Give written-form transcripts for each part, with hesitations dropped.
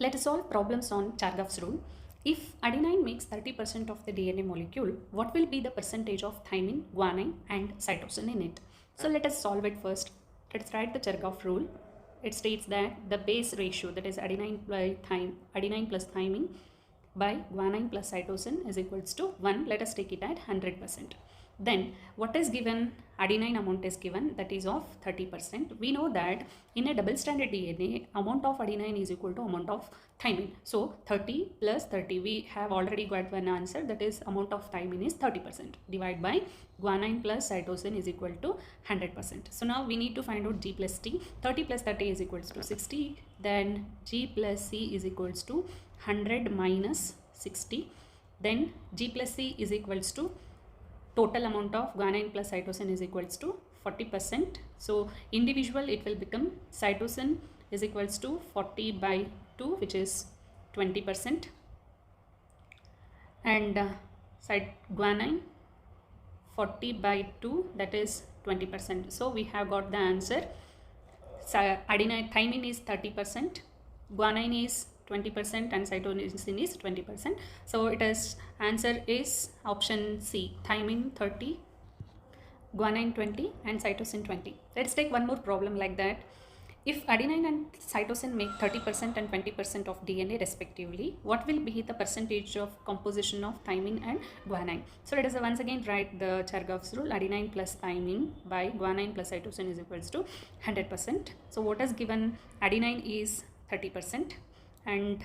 Let us solve problems on chargaffs rule. If adenine makes 30% of the DNA molecule, what will be the percentage of thymine, guanine and cytosine in it? So let us solve it first. Let's write the Chargaff rule. It states that the base ratio, that is adenine plus thymine by guanine plus cytosine is equals to 1. Let us take it at 100%. Then what is given? Adenine amount is given, that is of 30%. We know that in a double stranded DNA, amount of adenine is equal to amount of thymine. So 30 plus 30, we have already got one answer, that is amount of thymine is 30%. Divide by guanine plus cytosine is equal to 100%. So now we need to find out G plus T. 30 plus 30 is equals to 60. Then G plus C is equals to 100 minus 60. Then G plus C is equals to total amount of guanine plus cytosine is equals to 40%. So individual it will become cytosine is equals to 40 by 2, which is 20%, and guanine 40 by 2, that is 20%. So we have got the answer. Thymine is 30%, guanine is 20% and cytosine is 20%. So it is answer is option C, thymine 30, guanine 20 and cytosine 20. Let's take one more problem like that. If adenine and cytosine make 30% and 20% of DNA respectively, what will be the percentage of composition of thymine and guanine? So let us once again write the Chargaffs rule. Adenine plus thymine by guanine plus cytosine is equals to 100%. So what is given? Adenine is 30% and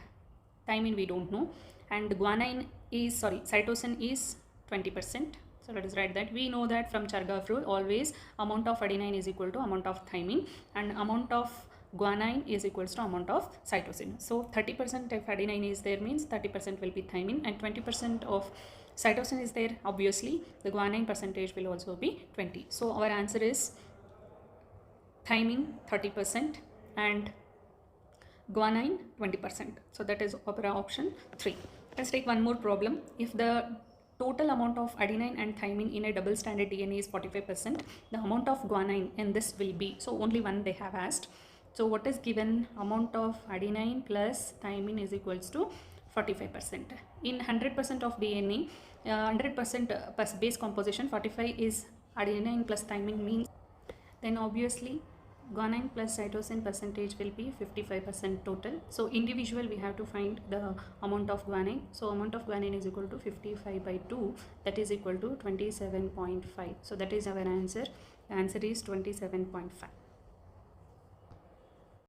thymine we don't know, and cytosine is 20%. So let us write that. We know that from Chargaff rule, always amount of adenine is equal to amount of thymine and amount of guanine is equals to amount of cytosine. So 30% if adenine is there means 30% will be thymine, and 20% of cytosine is there, obviously the guanine percentage will also be 20. So our answer is thymine 30% and guanine 20%. So that is our option 3. Let's take one more problem. If the total amount of adenine and thymine in a double stranded DNA is 45%, the amount of guanine in this will be, so only one they have asked. So what is given? Amount of adenine plus thymine is equals to 45%. In 100% of DNA, 100% base composition, 45 is adenine plus thymine means, then obviously guanine plus cytosine percentage will be 55% total. So individual we have to find the amount of guanine. So amount of guanine is equal to 55 by 2, that is equal to 27.5. So that is our answer. The answer is 27.5.